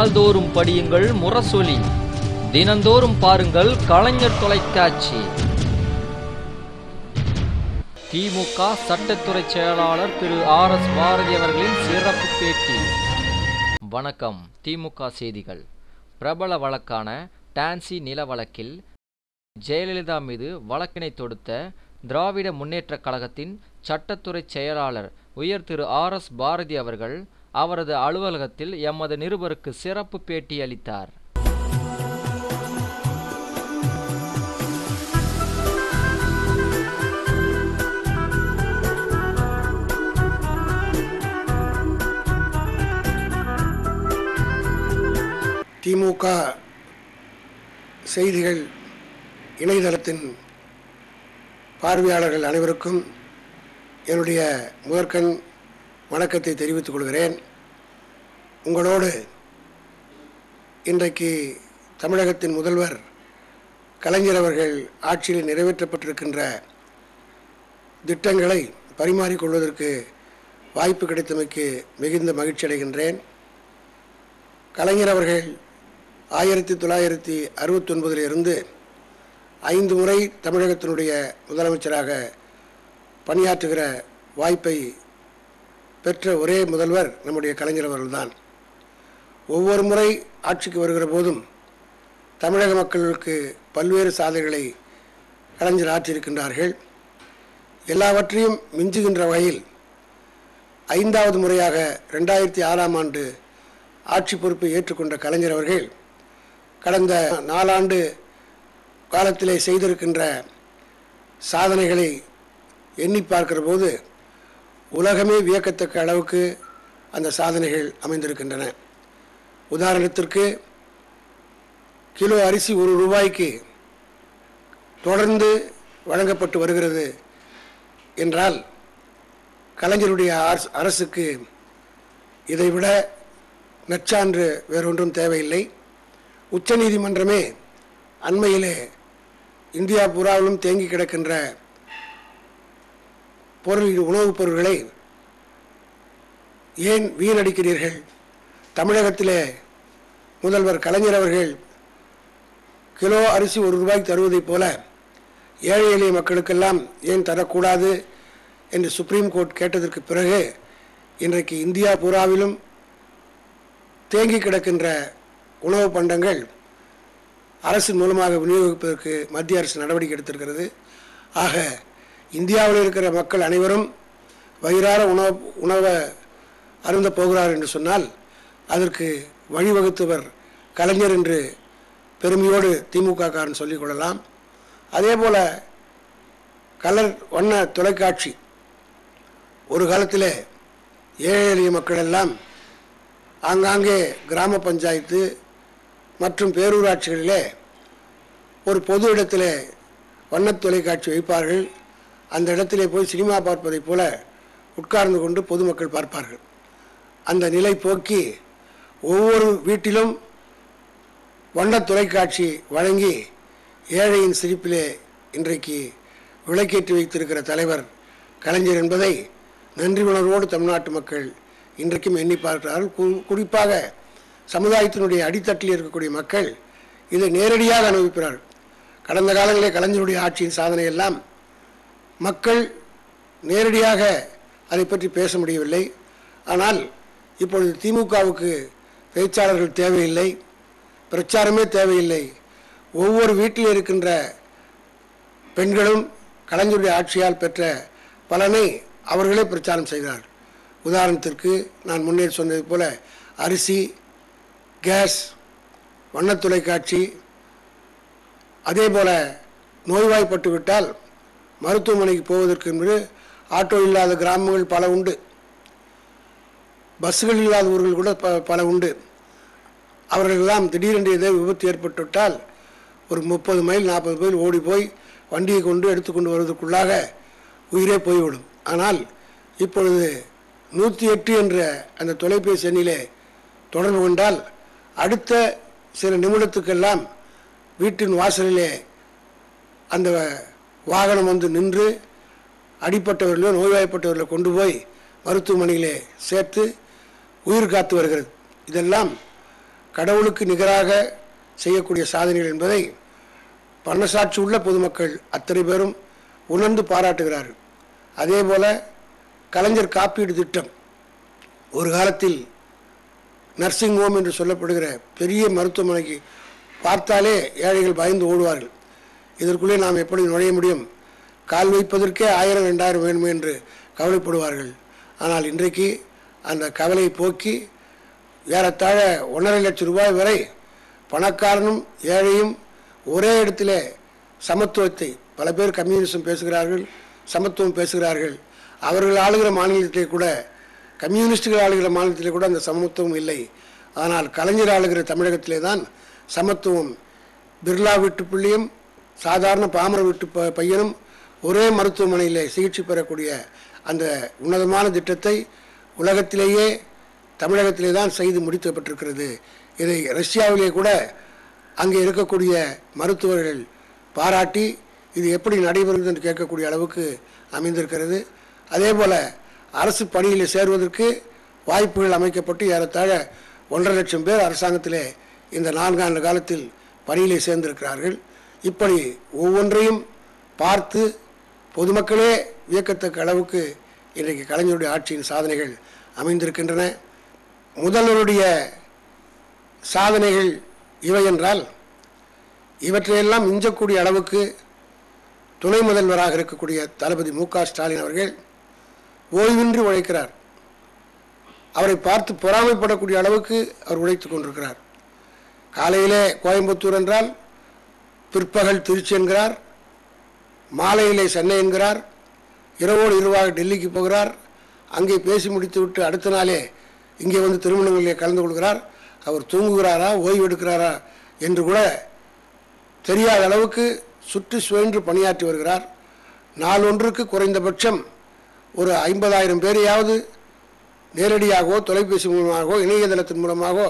நாள்தோறும் படியுங்கள் முரசொலி, தினந்தோறும் பாருங்கள் கலைஞர் தொலைக்காட்சி. திமுக சட்டத்துறை செயலாளர் திரு RS பாரதி அவர்களின் சிறப்பு பேட்டி. வணக்கம். திமுக செய்திகள். பிரபல வழக்கான டான்சி நில வழக்கில் ஜெயலலிதா மீது வழக்கினை தொடுத்த திராவிட முன்னேற்ற கழகத்தின் சட்டத்துறை செயலாளர் உயர் திரு RS பாரதி அவர்கள் அவரது அலுவலகத்தில் எமது நிருபருக்கு சிறப்பு பேட்டி அளித்தார். திமுக செய்திகள் இணையதளத்தின் பார்வையாளர்கள் அனைவருக்கும் என்னுடைய முதற்கண் வணக்கத்தை தெரிவித்துக் கொள்கிறேன். உங்களோடு இன்றைக்கு தமிழகத்தின் முதல்வர் கலைஞர் அவர்கள் ஆட்சியில் நிறைவேற்றப்பட்டிருக்கின்ற திட்டங்களை பரிமாறிக்கொள்வதற்கு வாய்ப்பு கிடைத்தமைக்கு மிகுந்த மகிழ்ச்சி அடைகின்றேன். கலைஞர் அவர்கள் 1969 5 முறை தமிழகத்தினுடைய முதலமைச்சராக பணியாற்றுகிற வாய்ப்பை பெற்ற ஒரே முதல்வர் நம்முடைய கலைஞர் அவர்கள்தான். ஒவ்வொரு முறை ஆட்சிக்கு வருகிற போதும் தமிழக மக்களுக்கு பல்வேறு சாதனைகளை கலைஞர் ஆற்றியிருக்கின்றார்கள். எல்லாவற்றையும் மிஞ்சுகின்ற வகையில் 5வது முறையாக 2006ஆம் ஆண்டு ஆட்சி பொறுப்பை ஏற்றுக்கொண்ட கலைஞர் அவர்கள் கடந்த 4 ஆண்டு காலத்திலே செய்திருக்கின்ற சாதனைகளை எண்ணி பார்க்கிற போது உலகமே வியக்கத்தக்க அளவுக்கு அந்த சாதனைகள் அமைந்திருக்கின்றன. உதாரணத்திற்கு கிலோ அரிசி ₹1 தொடர்ந்து வழங்கப்பட்டு வருகிறது என்றால் கலைஞருடைய அரசுக்கு இதைவிட நற்சான்று வேறொன்றும் தேவையில்லை. உச்சநீதிமன்றமே அண்மையிலே இந்தியா பூராவிலும் தேங்கி கிடக்கின்ற உணவுப் பொருட்களை ஏன் வீணடிக்கிறீர்கள், தமிழகத்திலே முதல்வர் கலைஞர் அவர்கள் கிலோ அரிசி ₹1 தருவதைப் போல ஏழை எளிய மக்களுக்கெல்லாம் ஏன் தரக்கூடாது என்று சுப்ரீம் கோர்ட் கேட்டதற்கு பிறகு இன்றைக்கு இந்தியா பூராவிலும் தேங்கி கிடக்கின்ற உணவு பண்டங்கள் அரசின் மூலமாக விநியோகிப்பதற்கு மத்திய அரசு நடவடிக்கை எடுத்திருக்கிறது. ஆக இந்தியாவில் இருக்கிற மக்கள் அனைவரும் வயிறார உணவை அருந்த போகிறார் என்று சொன்னால் அதற்கு வழிவகுத்தவர் கலைஞர் என்று பெருமையோடு திமுக காரன் சொல்லிக் கொள்ளலாம். அதே போல கலர் வண்ண தொலைக்காட்சி ஒரு காலத்தில் ஏழை எளிய மக்கள் எல்லாம் ஆங்காங்கே கிராம பஞ்சாயத்து மற்றும் பேரூராட்சிகளிலே ஒரு பொது இடத்திலே வண்ண தொலைக்காட்சி வைப்பார்கள். அந்த இடத்திலே போய் சினிமா பார்ப்பதைப் போல உட்கார்ந்து கொண்டு பொதுமக்கள் பார்ப்பார்கள். அந்த நிலை போக்கி ஒவ்வொரு வீட்டிலும் வண்ண தொலைக்காட்சி வழங்கி ஏழையின் சிரிப்பிலே இன்றைக்கு விளக்கேற்றி வைத்திருக்கிற தலைவர் கலைஞர் என்பதை நன்றி உணர்வோடு தமிழ்நாட்டு மக்கள் இன்றைக்கும் எண்ணி பார்க்கிறார்கள். குறிப்பாக சமுதாயத்தினுடைய அடித்தட்டில் இருக்கக்கூடிய மக்கள் இதை நேரடியாக அனுபவிக்கிறார்கள். கடந்த காலங்களில் கலைஞருடைய ஆட்சியின் சாதனை எல்லாம் மக்கள் நேரடியாக அதை பற்றி பேச முடியவில்லை. ஆனால் இப்பொழுது திமுகவுக்கு பேச்சாளர்கள் தேவையில்லை, பிரச்சாரமே தேவையில்லை. ஒவ்வொரு வீட்டில் இருக்கின்ற பெண்களும் கலைஞருடைய ஆட்சியால் பெற்ற பலனை அவர்களே பிரச்சாரம் செய்கிறார்கள். உதாரணத்திற்கு நான் முன்னே சொன்னது போல அரிசி, கேஸ், வண்ண தொலைக்காட்சி, அதே போல நோய்வாய்ப்பட்டு விட்டால் மருத்துவமனைக்கு போவதற்கு என்று ஆட்டோ இல்லாத கிராமங்கள் பல உண்டு, பஸ்ஸுகள் இல்லாத ஊர்கள் கூட பல உண்டு. அவர்களெல்லாம் திடீரென்று ஏதோ விபத்து ஏற்பட்டுவிட்டால் ஒரு 30 மைல் 40 மைல் ஓடி போய் வண்டியை கொண்டு எடுத்துக்கொண்டு வருவதற்குள்ளாக உயிரே போய்விடும். ஆனால் இப்பொழுது 108 என்ற அந்த தொலைபேசி எண்ணிலே தொடர்பு கொண்டால் அடுத்த சில நிமிடத்துக்கெல்லாம் வீட்டின் வாசலிலே அந்த வாகனம் வந்து நின்று அடிப்பட்டவர்களோ நோய்வாய்ப்பட்டவர்களை கொண்டு போய் மருத்துவமனையிலே சேர்த்து உயிர் காத்து வருகிறது. இதெல்லாம் கடவுளுக்கு நிகராக செய்யக்கூடிய சாதனைகள் என்பதை பணசாட்சி உள்ள பொதுமக்கள் அத்தனை பேரும் உணர்ந்து பாராட்டுகிறார்கள். அதே போல கலைஞர் காப்பீடு திட்டம், ஒரு காலத்தில் நர்சிங் ஹோம் என்று சொல்லப்படுகிற பெரிய மருத்துவமனைக்கு பார்த்தாலே ஏழைகள் பயந்து ஓடுவார்கள். இதற்குள்ளே நாம் எப்படி நுழைய முடியும், கால் வைப்பதற்கே 1000 2000 வேணுமே என்று கவலைப்படுவார்கள். ஆனால் இன்றைக்கு அந்த கவலையை போக்கி ஏறத்தாழ 1.5 லட்சம் ரூபாய் வரை பணக்காரனும் ஏழையும் ஒரே இடத்திலே சமத்துவத்தை, பல பேர் கம்யூனிசம் பேசுகிறார்கள், சமத்துவம் பேசுகிறார்கள். அவர்கள் ஆளுகிற மாநிலத்திலே கூட, கம்யூனிஸ்டுகள் ஆளுகிற மாநிலத்திலே கூட அந்த சமத்துவம் இல்லை. ஆனால் கலைஞர் ஆளுகிற தமிழகத்திலே தான் சமத்துவம். பிர்லா வீட்டு பிள்ளையும் சாதாரண பாமர வீட்டு பையனும் ஒரே மருத்துவமனையில் சிகிச்சை பெறக்கூடிய அந்த உன்னதமான திட்டத்தை உலகத்திலேயே தமிழகத்திலே தான் செய்து முடிக்கப்பட்டிருக்கிறது. இதை ரஷ்யாவிலே கூட அங்கே இருக்கக்கூடிய மருத்துவர்கள் பாராட்டி இது எப்படி நடைபெறுகிறது என்று கேட்கக்கூடிய அளவுக்கு அமைந்திருக்கிறது. அதே போல் அரசு பணியில் சேருவதற்கு வாய்ப்புகள் அமைக்கப்பட்டு ஏறத்தாழ 1.5 லட்சம் பேர் அரசாங்கத்திலே இந்த 4 ஆண்டு காலத்தில் பணியிலே சேர்ந்திருக்கிறார்கள். இப்படி ஒவ்வொன்றையும் பார்த்து பொதுமக்களே வியக்கத்தக்க அளவுக்கு இன்றைக்கு கலைஞருடைய ஆட்சியின் சாதனைகள் அமைந்திருக்கின்றன. முதல்வருடைய சாதனைகள் இவை என்றால், இவற்றையெல்லாம் மிஞ்சக்கூடிய அளவுக்கு துணை முதல்வராக இருக்கக்கூடிய தளபதி மு.க. ஸ்டாலின் அவர்கள் ஓய்வின்றி உழைக்கிறார். அவரை பார்த்து பொறாமைப்படக்கூடிய அளவுக்கு அவர் உழைத்துக் கொண்டிருக்கிறார். காலையிலே கோயம்புத்தூர் என்றால் பிற்பகல் திருச்சி என்கிறார், மாலையிலே சென்னை என்கிறார், இரவோடு இரவாக டெல்லிக்கு போகிறார். அங்கே பேசி முடித்துவிட்டு அடுத்த நாளே இங்கே வந்து திருமணங்களிலே கலந்து கொள்கிறார். அவர் தூங்குகிறாரா ஓய்வு எடுக்கிறாரா என்று கூட தெரியாத அளவுக்கு சுற்றி சுழன்று பணியாற்றி வருகிறார். நாளொன்றுக்கு குறைந்தபட்சம் ஒரு 50,000 பேரையாவது நேரடியாகவோ தொலைபேசி மூலமாகவோ இணையதளத்தின் மூலமாகவோ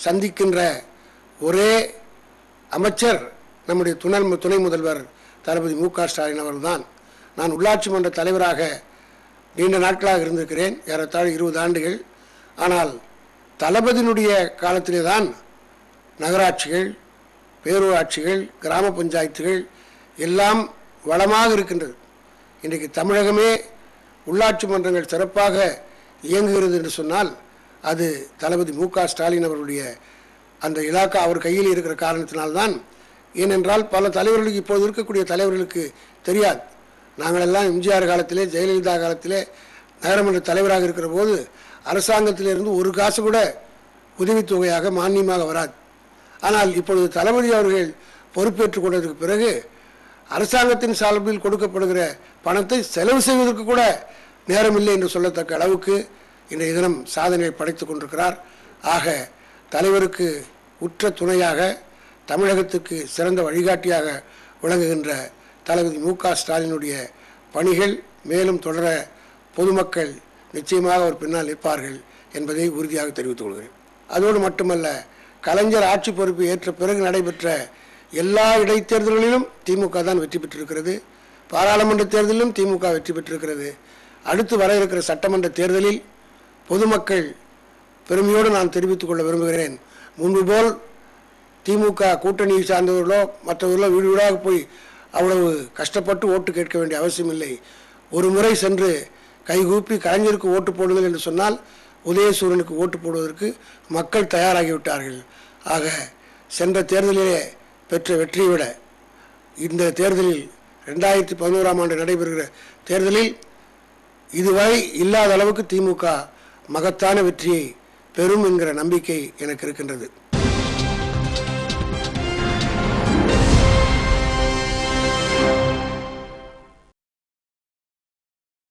சந்திக்கின்ற ஒரே அமைச்சர் நம்முடைய துணை முதல்வர் தளபதி மு.க. ஸ்டாலின் அவர்கள்தான். நான் உள்ளாட்சி மன்ற தலைவராக நீண்ட நாட்களாக இருந்திருக்கிறேன், ஏறத்தாழ 20 ஆண்டுகள். ஆனால் தளபதியினுடைய காலத்திலே தான் நகராட்சிகள், பேரூராட்சிகள், கிராம பஞ்சாயத்துகள் எல்லாம் வளமாக இருக்கின்றது. இன்றைக்கு தமிழகமே உள்ளாட்சி மன்றங்கள் சிறப்பாக இயங்குகிறது என்று சொன்னால் அது தளபதி மு.க. ஸ்டாலின் அவர்களுடைய அந்த இலாக்கா அவர் கையில் இருக்கிற காரணத்தினால்தான். ஏனென்றால் பல தலைவர்களுக்கு, இப்போது இருக்கக்கூடிய தலைவர்களுக்கு தெரியாது. நாங்களெல்லாம் எம்ஜிஆர் காலத்திலே, ஜெயலலிதா காலத்திலே நகரமன்ற தலைவராக இருக்கிற போது அரசாங்கத்திலிருந்து ஒரு காசு கூட உதவித்தொகையாக மானியமாக வராது. ஆனால் இப்பொழுது தளபதி அவர்கள் பொறுப்பேற்றுக் கொண்டதற்கு பிறகு அரசாங்கத்தின் சார்பில் கொடுக்கப்படுகிற பணத்தை செலவு செய்வதற்கு கூட நேரமில்லை என்று சொல்லத்தக்க அளவுக்கு இன்றைய தினம் சாதனையை படைத்துக் கொண்டிருக்கிறார். ஆக தலைவருக்கு உற்ற துணையாக, தமிழகத்துக்கு சிறந்த வழிகாட்டியாக விளங்குகின்ற தளபதி மு.க. ஸ்டாலினுடைய பணிகள் மேலும் தொடர பொதுமக்கள் நிச்சயமாக அவர் பின்னால் நிற்பார்கள் என்பதை உறுதியாக தெரிவித்துக் கொள்கிறேன். அதோடு மட்டுமல்ல, கலைஞர் ஆட்சி பொறுப்பு ஏற்ற பிறகு நடைபெற்ற எல்லா இடைத்தேர்தல்களிலும் திமுக தான் வெற்றி பெற்றிருக்கிறது. பாராளுமன்ற தேர்தலிலும் திமுக வெற்றி பெற்றிருக்கிறது. அடுத்து வர இருக்கிற சட்டமன்ற தேர்தலில் பொதுமக்கள் பெருமையோடு நான் தெரிவித்துக் கொள்ள விரும்புகிறேன். முன்பு போல் திமுக கூட்டணியை சார்ந்தவர்களோ மற்றவர்களோ வீடு வீடாக போய் அவ்வளவு கஷ்டப்பட்டு ஓட்டு கேட்க வேண்டிய அவசியம் இல்லை. ஒரு முறை சென்று கைகூப்பி கலைஞருக்கு ஓட்டு போடுங்கள் என்று சொன்னால் உதயசூரனுக்கு ஓட்டு போடுவதற்கு மக்கள் தயாராகிவிட்டார்கள். ஆக சென்ற தேர்தலிலே பெற்ற வெற்றியை விட இந்த தேர்தலில் 2011ஆம் ஆண்டு நடைபெறுகிற தேர்தலில் இதுவரை இல்லாத அளவுக்கு திமுக மகத்தான வெற்றியை பெறும் என்கிற நம்பிக்கை எனக்கு இருக்கின்றது.